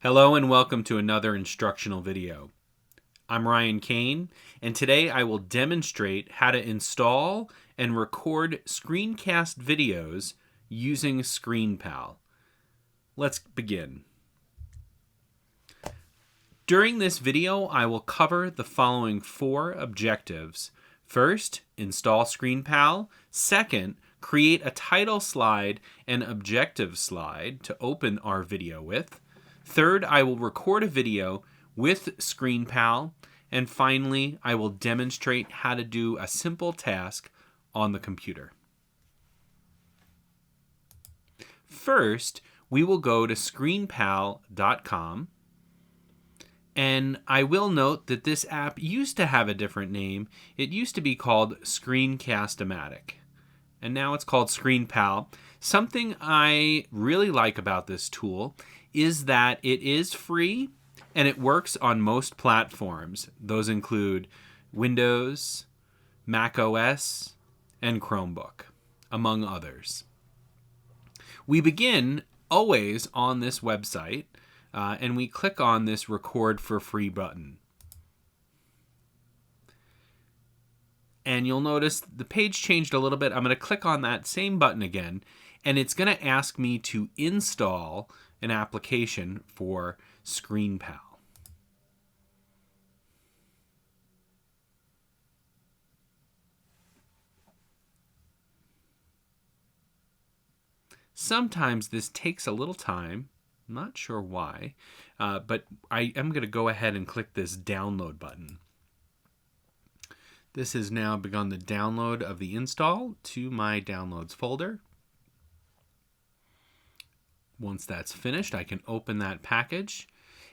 Hello and welcome to another instructional video. I'm Ryan Kane, and today I will demonstrate how to install and record screencast videos using ScreenPal. Let's begin. During this video, I will cover the following 4 objectives. First, install ScreenPal. Second, create a title slide and objective slide to open our video with. Third, I will record a video with ScreenPal. And finally, I will demonstrate how to do a simple task on the computer. First, we will go to ScreenPal.com. And I will note that this app used to have a different name. It used to be called Screencast-O-Matic. And now it's called ScreenPal. Something I really like about this tool is that it is free and it works on most platforms. Those include Windows, Mac OS, and Chromebook, among others. We begin always on this website, and we click on this Record for Free button. And you'll notice the page changed a little bit. I'm going to click on that same button again, and it's going to ask me to install an application for ScreenPal. Sometimes this takes a little time. I'm not sure why, but I am going to go ahead and click this download button. This has now begun the download of the install to my downloads folder. Once that's finished, I can open that package.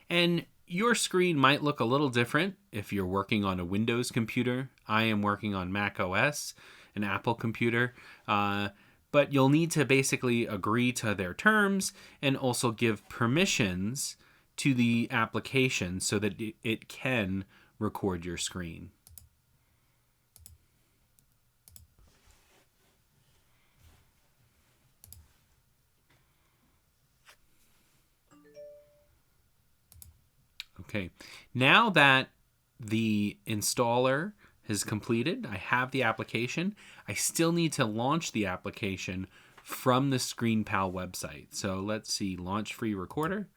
And your screen might look a little different if you're working on a Windows computer. I am working on Mac OS, an Apple computer. But you'll need to basically agree to their terms and also give permissions to the application so that it can record your screen. Okay, now that the installer is completed, I have the application. I still need to launch the application from the ScreenPal website. So let's see, launch free recorder.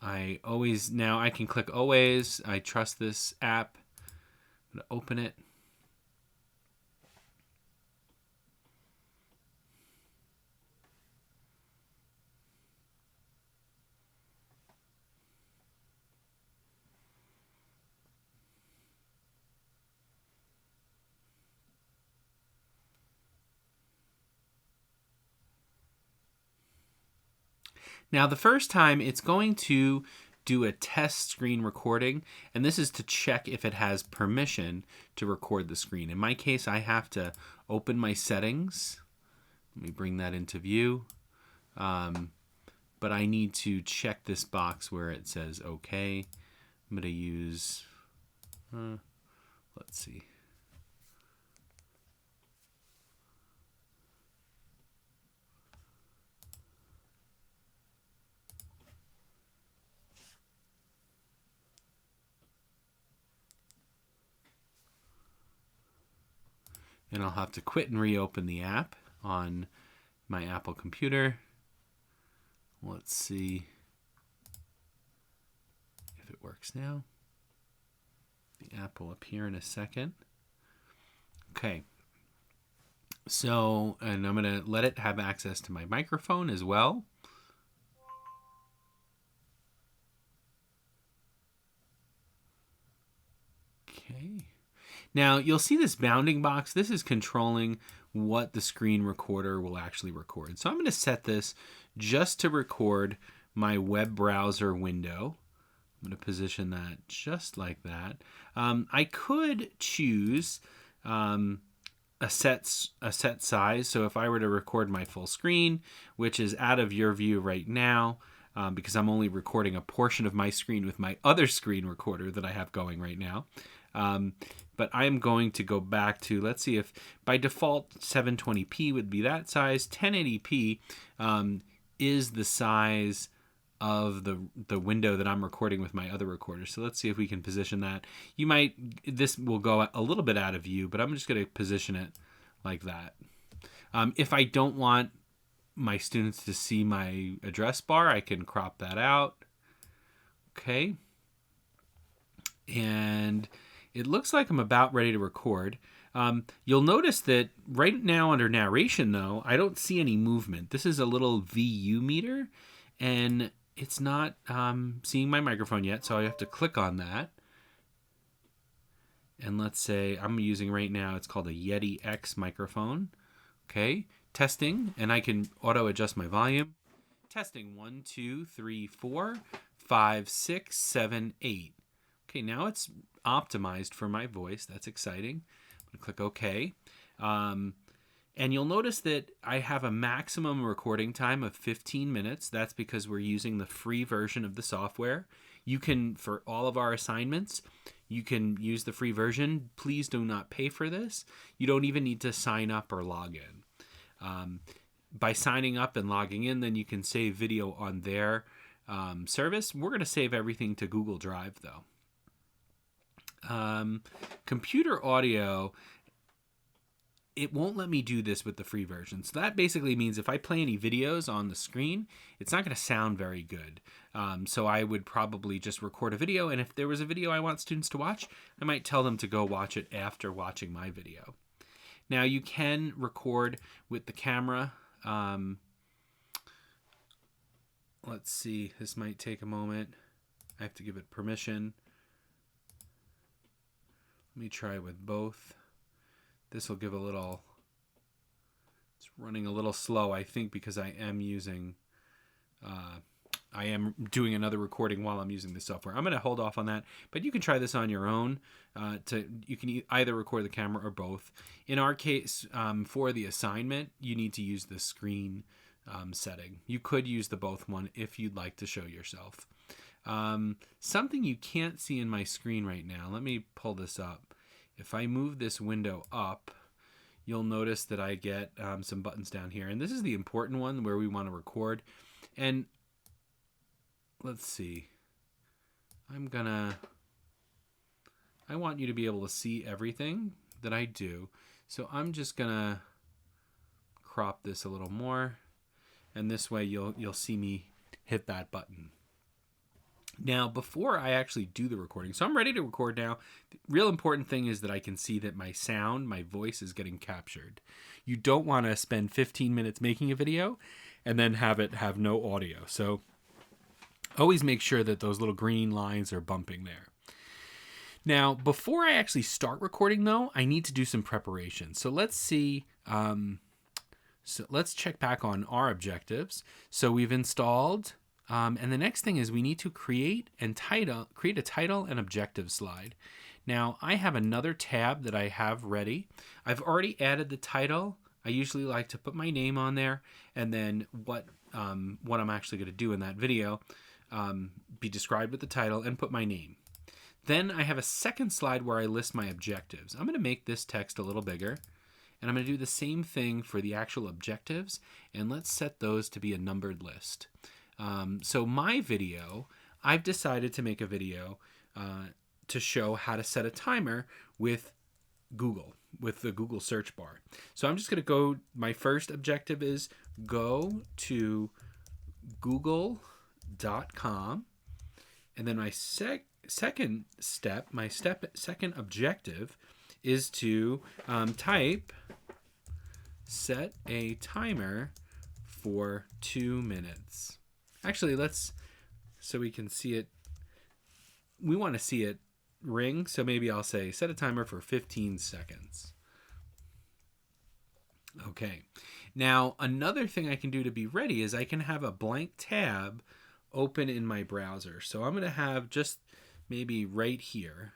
Now I can click always. I trust this app. I'm going to open it. Now, the first time it's going to do a test screen recording, and this is to check if it has permission to record the screen. In my case, I have to open my settings. Let me bring that into view. But I need to check this box where it says OK. I'm going to use, let's see. And I'll have to quit and reopen the app on my Apple computer. Let's see if it works now. The app will appear in a second. Okay. So, and I'm going to let it have access to my microphone as well. Okay. Now, you'll see this bounding box. This is controlling what the screen recorder will actually record. So I'm going to set this just to record my web browser window. I'm going to position that just like that. I could choose a set size. So if I were to record my full screen, which is out of your view right now, because I'm only recording a portion of my screen with my other screen recorder that I have going right now. But I'm going to go back to, let's see, if by default 720p would be that size, 1080p is the size of the window that I'm recording with my other recorder. So let's see if we can position that. This will go a little bit out of view, but I'm just going to position it like that. If I don't want my students to see my address bar, I can crop that out. Okay. And it looks like I'm about ready to record. You'll notice that right now under narration, though, I don't see any movement. This is a little VU meter, and it's not seeing my microphone yet, so I have to click on that. And let's say I'm using right now, it's called a Yeti X microphone. Okay, testing, and I can auto adjust my volume. Testing 1, 2, 3, 4, 5, 6, 7, 8. Okay, now it's optimized for my voice. That's exciting. I'm going to click OK. And you'll notice that I have a maximum recording time of 15 minutes. That's because we're using the free version of the software. You can, for all of our assignments, you can use the free version. Please do not pay for this. You don't even need to sign up or log in. By signing up and logging in, then you can save video on their service. We're going to save everything to Google Drive, though. Computer audio, it won't let me do this with the free version. So that basically means if I play any videos on the screen, it's not going to sound very good. So I would probably just record a video, and if there was a video I want students to watch, I might tell them to go watch it after watching my video. Now you can record with the camera. Let's see, this might take a moment. I have to give it permission. Let me try with both. This will give a little, it's running a little slow, I think, because I am using, I am doing another recording while I'm using the software. I'm going to hold off on that, but you can try this on your own. You can either record the camera or both. In our case, for the assignment, you need to use the screen setting. You could use the both one if you'd like to show yourself. Something you can't see in my screen right now, let me pull this up. If I move this window up, you'll notice that I get some buttons down here. And this is the important one where we want to record. And let's see. I want you to be able to see everything that I do. So I'm just going to crop this a little more. And this way you'll see me hit that button. Now, before I actually do the recording, so I'm ready to record now. The real important thing is that I can see that my sound, my voice is getting captured. You don't want to spend 15 minutes making a video and then have it have no audio. So always make sure that those little green lines are bumping there. Now, before I actually start recording, though, I need to do some preparation. So let's see. So let's check back on our objectives. So we've installed. And the next thing is we need to create a title and objective slide. Now, I have another tab that I have ready. I've already added the title. I usually like to put my name on there, and then what I'm actually going to do in that video be described with the title and put my name. Then I have a second slide where I list my objectives. I'm going to make this text a little bigger, and I'm going to do the same thing for the actual objectives, and let's set those to be a numbered list. So my video, I've decided to make a video to show how to set a timer with Google, with the Google search bar. So I'm just going to go, my first objective is go to google.com. And then my second objective is to type set a timer for 2 minutes. Actually, so we can see it. We want to see it ring, so maybe I'll say set a timer for 15 seconds. Okay. Now, another thing I can do to be ready is I can have a blank tab open in my browser. So I'm going to have just maybe right here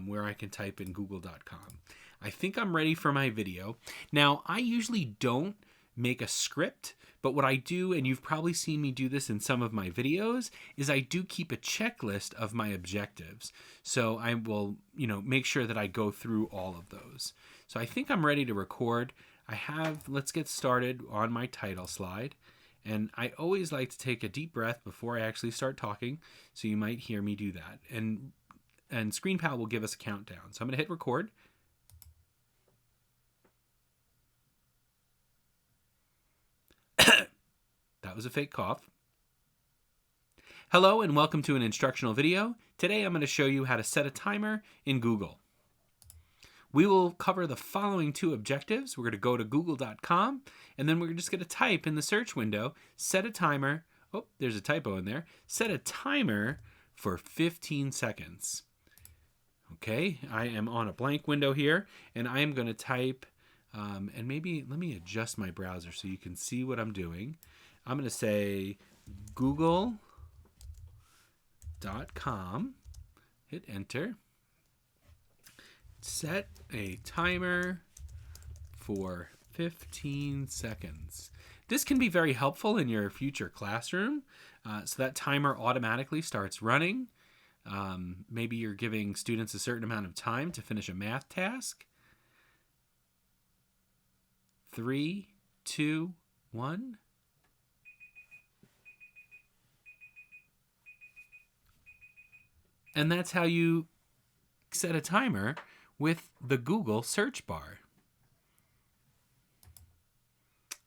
where I can type in google.com. I think I'm ready for my video. Now, I usually don't make a script, but what I do, and you've probably seen me do this in some of my videos, is I do keep a checklist of my objectives. So I will, make sure that I go through all of those. So I think I'm ready to record. Let's get started on my title slide. And I always like to take a deep breath before I actually start talking, so you might hear me do that. And ScreenPal will give us a countdown. So I'm going to hit record. That was a fake cough. Hello and welcome to an instructional video. Today I'm going to show you how to set a timer in Google. We will cover the following two objectives. We're going to go to google.com and then we're just going to type in the search window, set a timer. Oh, there's a typo in there. Set a timer for 15 seconds. Okay, I am on a blank window here and I am going to type, and maybe let me adjust my browser so you can see what I'm doing. I'm going to say google.com, hit enter. Set a timer for 15 seconds. This can be very helpful in your future classroom. So that timer automatically starts running. Maybe you're giving students a certain amount of time to finish a math task. 3, 2, 1. And that's how you set a timer with the Google search bar.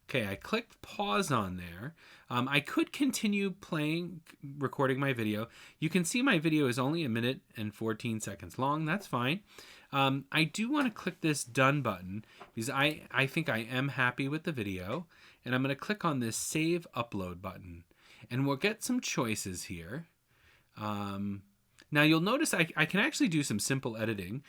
Okay, I clicked pause on there. I could continue recording my video. You can see my video is only 1 minute and 14 seconds long. That's fine. I do want to click this done button because I think I am happy with the video. And I'm going to click on this save upload button. And we'll get some choices here. Now you'll notice I can actually do some simple editing.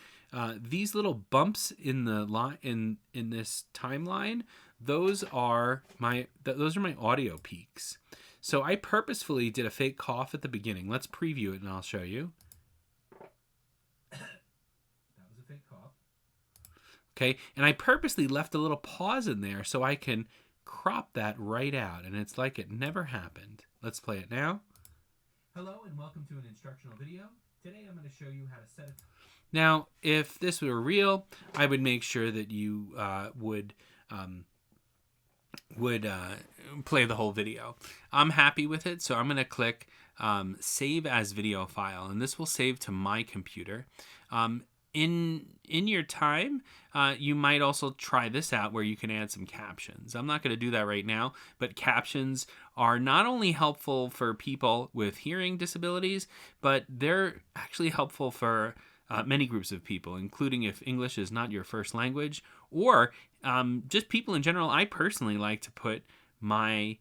These little bumps in the in this timeline, those are my audio peaks. So I purposefully did a fake cough at the beginning. Let's preview it and I'll show you. That was a fake cough. Okay, and I purposely left a little pause in there so I can crop that right out, and it's like it never happened. Let's play it now. Hello and welcome to an instructional video. Today I'm going to show you how to set it. Now, if this were real, I would make sure that you would play the whole video. I'm happy with it, so I'm going to click Save as Video File, and this will save to my computer. In your time, you might also try this out where you can add some captions. I'm not going to do that right now, but captions are not only helpful for people with hearing disabilities, but they're actually helpful for many groups of people, including if English is not your first language, or just people in general. I personally like to put my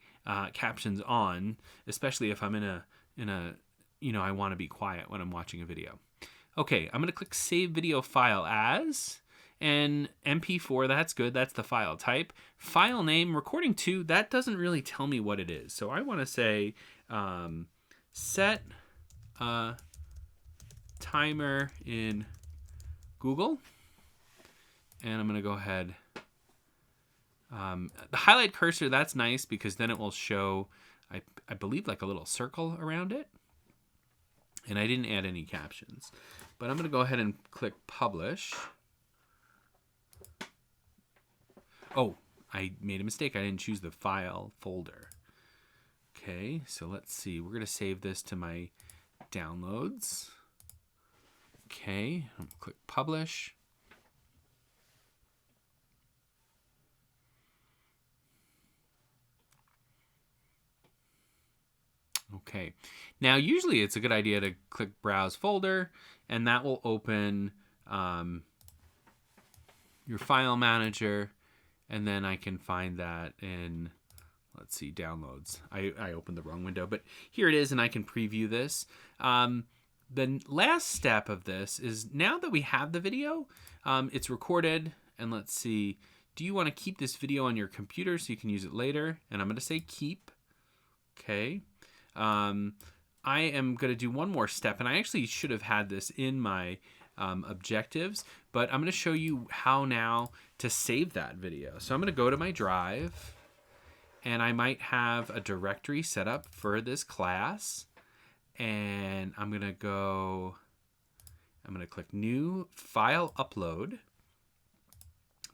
captions on, especially if I'm in a I want to be quiet when I'm watching a video. Okay, I'm going to click Save Video File As, and MP4, that's good. That's the file type. File name, recording to, that doesn't really tell me what it is. So I want to say set a timer in Google, and I'm going to go ahead. The highlight cursor, that's nice because then it will show, I believe, like a little circle around it. And I didn't add any captions. But I'm going to go ahead and click Publish. Oh, I made a mistake. I didn't choose the file folder. Okay, so let's see. We're going to save this to my downloads. Okay, I'm going to click Publish. Okay, now usually it's a good idea to click Browse Folder, and that will open your file manager, and then I can find that in, let's see, Downloads. I opened the wrong window, but here it is, and I can preview this. The last step of this is now that we have the video, it's recorded, and let's see, do you want to keep this video on your computer so you can use it later? And I'm going to say keep. Okay. I am going to do one more step, and I actually should have had this in my objectives, but I'm going to show you how now to save that video. So I'm going to go to my drive, and I might have a directory set up for this class, and I'm going to click New File Upload.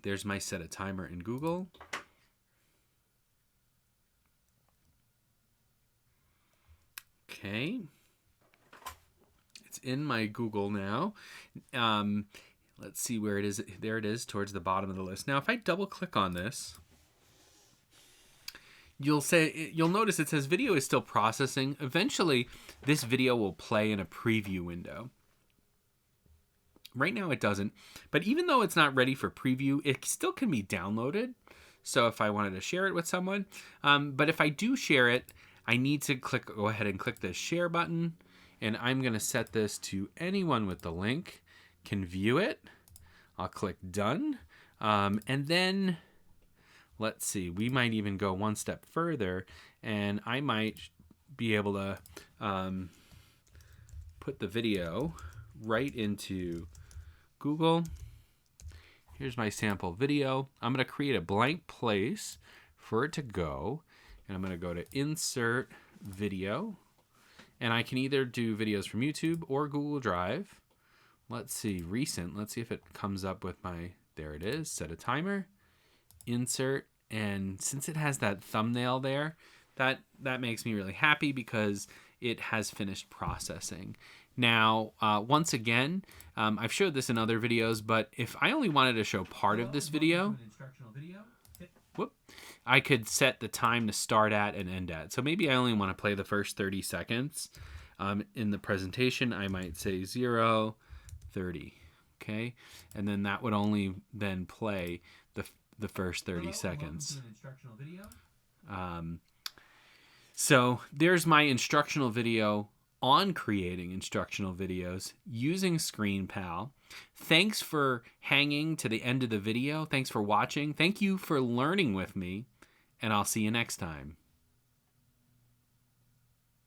There's my set a timer in Google. Okay. It's in my Google now. Let's see where it is. There it is towards the bottom of the list. Now, if I double click on this, you'll notice it says video is still processing. Eventually, this video will play in a preview window. Right now it doesn't, but even though it's not ready for preview, it still can be downloaded. So if I wanted to share it with someone, but if I do share it, I need to go ahead and click the share button, and I'm going to set this to anyone with the link can view it. I'll click done, and then let's see, we might even go one step further, and I might be able to put the video right into Google. Here's my sample video. I'm going to create a blank place for it to go, and I'm going to go to Insert Video, and I can either do videos from YouTube or Google Drive. Let's see, recent. Let's see if it comes up with my, there it is, set a timer, insert, and since it has that thumbnail there, that makes me really happy because it has finished processing. Now, once again, I've showed this in other videos, but if I only wanted to show part of this video, I could set the time to start at and end at. So maybe I only want to play the first 30 seconds. In the presentation, I might say 0, 30, okay? And then that would only then play the first 30 seconds. So there's my instructional video on creating instructional videos using ScreenPal. Thanks for hanging to the end of the video. Thanks for watching. Thank you for learning with me, and I'll see you next time.